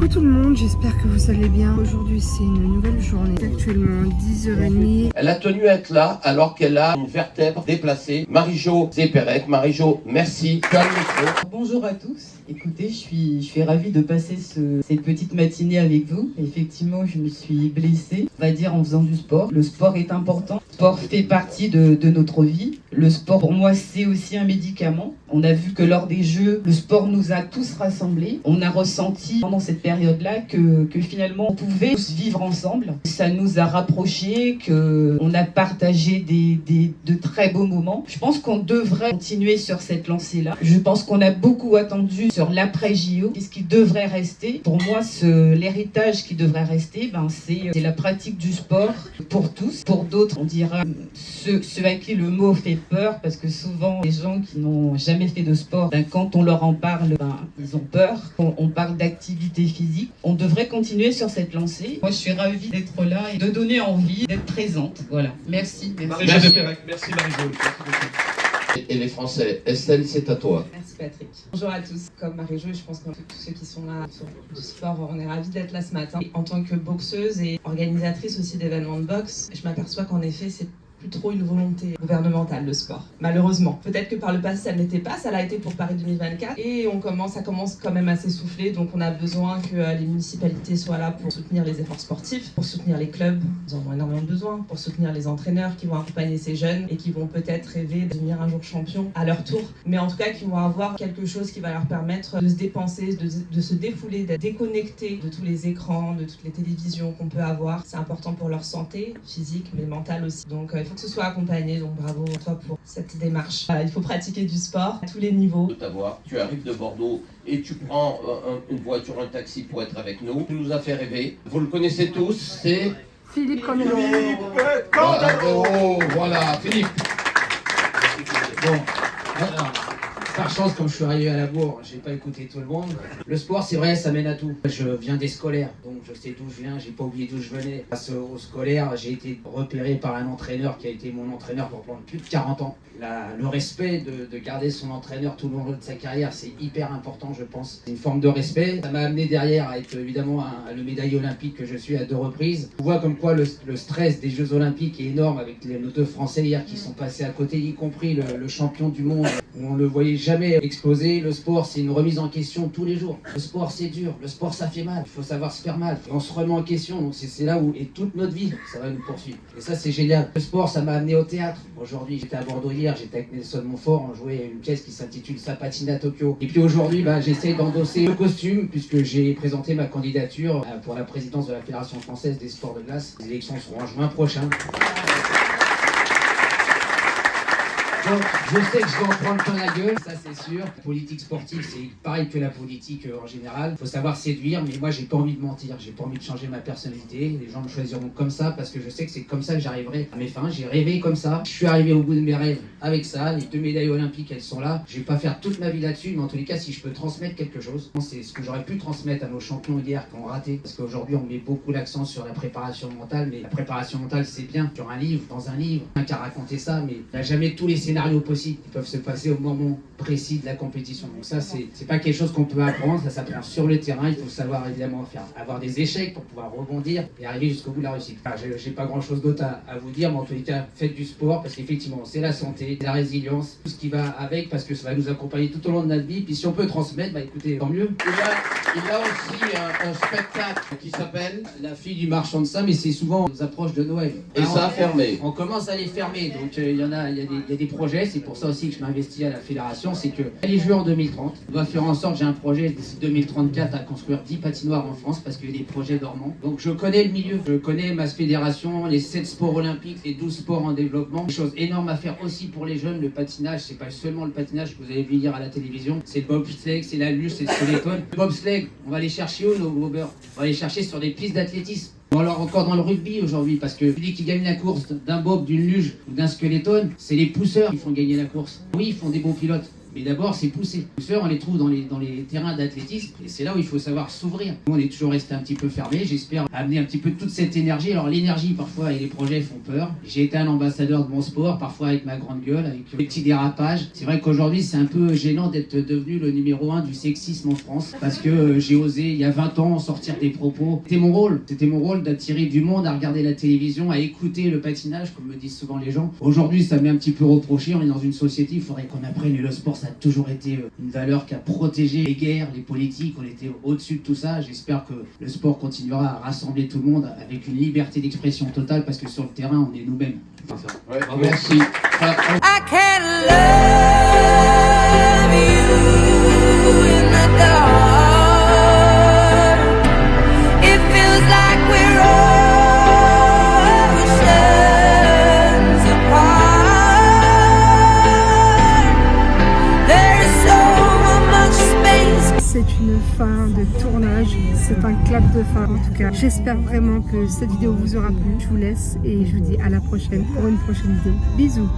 Coucou tout le monde, j'espère que vous allez bien. Aujourd'hui c'est une nouvelle journée, actuellement 10h30. Elle a tenu à être là alors qu'elle a une vertèbre déplacée. Marie-Jo Zépérec. Marie-Jo, merci. Tu as le micro. Bonjour à tous. Écoutez, je suis ravie de passer cette petite matinée avec vous. Effectivement, je me suis blessée, on va dire, en faisant du sport. Le sport est important. Le sport fait partie de notre vie. Le sport, pour moi, c'est aussi un médicament. On a vu que lors des Jeux, le sport nous a tous rassemblés. On a ressenti pendant cette période-là que finalement, on pouvait tous vivre ensemble. Ça nous a rapprochés, qu'on a partagé de très beaux moments. Je pense qu'on devrait continuer sur cette lancée-là. Je pense qu'on a beaucoup attendu sur l'après-JO. Qu'est-ce qui devrait rester? Pour moi, l'héritage qui devrait rester, c'est la pratique du sport pour tous. Pour d'autres, on dira ceux à qui le mot fait peur, parce que souvent, les gens qui n'ont jamais fait de sport, quand on leur en parle, ils ont peur. On parle d'activité physique. On devrait continuer sur cette lancée. Moi, je suis ravie d'être là et de donner envie d'être présente. Voilà. Merci. Marie-Jo Zépérec. Merci Marie-Jo. Et les Français, Estelle, c'est à toi. Merci Patrick. Bonjour à tous. Comme Marie-Jo, je pense que tous ceux qui sont là sur du sport, on est ravis d'être là ce matin. En tant que boxeuse et organisatrice aussi d'événements de boxe, je m'aperçois qu'en effet, c'est plus trop une volonté gouvernementale, le sport. Malheureusement. Peut-être que par le passé, ça ne l'était pas. Ça l'a été pour Paris 2024. Et ça commence quand même à s'essouffler. Donc on a besoin que les municipalités soient là pour soutenir les efforts sportifs, pour soutenir les clubs. Ils en ont énormément besoin. Pour soutenir les entraîneurs qui vont accompagner ces jeunes et qui vont peut-être rêver de devenir un jour champion à leur tour. Mais en tout cas, qui vont avoir quelque chose qui va leur permettre de se dépenser, de se défouler, d'être déconnectés de tous les écrans, de toutes les télévisions qu'on peut avoir. C'est important pour leur santé physique, mais mentale aussi. Donc il faut que ce soit accompagné, donc bravo à toi pour cette démarche. Voilà, il faut pratiquer du sport à tous les niveaux. De t'avoir. Tu arrives de Bordeaux et tu prends une voiture, un taxi pour être avec nous. Tu nous as fait rêver. Vous le connaissez tous, c'est Philippe Candelo. Voilà, Philippe. Bon, alors, par chance, comme je suis arrivé à la bourre, j'ai pas écouté tout le monde. Le sport, c'est vrai, ça mène à tout. Je viens des scolaires, donc je sais d'où je viens, j'ai pas oublié d'où je venais. Grâce aux scolaires, j'ai été repéré par un entraîneur qui a été mon entraîneur pendant plus de 40 ans. Le respect de garder son entraîneur tout le long de sa carrière, c'est hyper important, je pense. C'est une forme de respect. Ça m'a amené derrière à être évidemment le médaillé olympique que je suis à 2 reprises. On voit comme quoi le stress des Jeux Olympiques est énorme avec nos 2 Français hier qui sont passés à côté, y compris le champion du monde. On le voyait jamais exploser. Le sport, c'est une remise en question tous les jours. Le sport, c'est dur. Le sport, ça fait mal. Il faut savoir se faire mal. Et on se remet en question. Donc c'est là où, et toute notre vie, ça va nous poursuivre. Et ça, c'est génial. Le sport, ça m'a amené au théâtre. Aujourd'hui, j'étais à Bordeaux hier. J'étais avec Nelson Montfort. On jouait une pièce qui s'intitule Sapatine à Tokyo. Et puis aujourd'hui, j'essaie d'endosser le costume puisque j'ai présenté ma candidature pour la présidence de la Fédération française des sports de glace. Les élections seront en juin prochain. Donc, je sais que je vais en prendre plein la gueule, ça c'est sûr. La politique sportive, c'est pareil que la politique en général. Il faut savoir séduire, mais moi j'ai pas envie de mentir, j'ai pas envie de changer ma personnalité. Les gens me choisiront comme ça parce que je sais que c'est comme ça que j'arriverai à mes fins. J'ai rêvé comme ça, je suis arrivé au bout de mes rêves avec ça. Les 2 médailles olympiques, elles sont là. Je vais pas faire toute ma vie là-dessus, mais en tous les cas, si je peux transmettre quelque chose, c'est ce que j'aurais pu transmettre à nos champions hier qui ont raté. Parce qu'aujourd'hui, on met beaucoup l'accent sur la préparation mentale, mais la préparation mentale, c'est bien. Sur un livre, dans un livre, un qui a raconté ça, mais il n'y a jamais tous les scénarios possibles qui peuvent se passer au moment précis de la compétition. Donc ça, c'est pas quelque chose qu'on peut apprendre, ça s'apprend sur le terrain. Il faut savoir évidemment avoir des échecs pour pouvoir rebondir et arriver jusqu'au bout de la réussite. J'ai pas grand chose d'autre à vous dire, mais en tous les cas, faites du sport parce qu'effectivement, c'est la santé, la résilience, tout ce qui va avec parce que ça va nous accompagner tout au long de notre vie. Puis si on peut transmettre, écoutez, tant mieux. Il a aussi un spectacle qui s'appelle La fille du marchand de ça, mais c'est souvent aux approches de Noël. Et ça a fermé. On commence à les fermer, donc il y a des projets. C'est pour ça aussi que je m'investis à la fédération, c'est que les Jeux en 2030, on doit faire en sorte, j'ai un projet d'ici 2034 à construire 10 patinoires en France parce qu'il y a des projets dormants. Donc je connais le milieu, je connais ma fédération, les 7 sports olympiques, les 12 sports en développement. Des choses énormes à faire aussi pour les jeunes, le patinage, c'est pas seulement le patinage que vous avez vu hier à la télévision, c'est le bobsleigh, c'est la luge, c'est le skeleton. Le bobsleigh, on va aller chercher où nos bobeurs? On va aller chercher sur des pistes d'athlétisme. Ou alors encore dans le rugby aujourd'hui, parce que celui qui gagne la course d'un bob, d'une luge ou d'un skeleton, c'est les pousseurs qui font gagner la course. Oui, ils font des bons pilotes, Mais d'abord, c'est pousser. Les pousseurs, on les trouve dans les terrains d'athlétisme et c'est là où il faut savoir s'ouvrir. Nous, on est toujours resté un petit peu fermé. J'espère amener un petit peu toute cette énergie. Alors, l'énergie, parfois, et les projets font peur. J'ai été un ambassadeur de mon sport, parfois avec ma grande gueule, avec des petits dérapages. C'est vrai qu'aujourd'hui, c'est un peu gênant d'être devenu le numéro 1 du sexisme en France parce que j'ai osé, il y a 20 ans, sortir des propos. C'était mon rôle. C'était mon rôle d'attirer du monde à regarder la télévision, à écouter le patinage, comme me disent souvent les gens. Aujourd'hui, ça m'est un petit peu reproché. On est dans une société, il faudrait qu'on apprenne. Et le sport, ça a toujours été une valeur qui a protégé les guerres, les politiques. On était au-dessus de tout ça. J'espère que le sport continuera à rassembler tout le monde avec une liberté d'expression totale parce que sur le terrain, on est nous-mêmes. Ouais, merci. I can love you in the dark. It feels like we're oceans apart. There's so much space. C'est une fin de tournage, c'est un clap de fin en tout cas. J'espère vraiment que cette vidéo vous aura plu. Je vous laisse et je vous dis à la prochaine pour une prochaine vidéo. Bisous.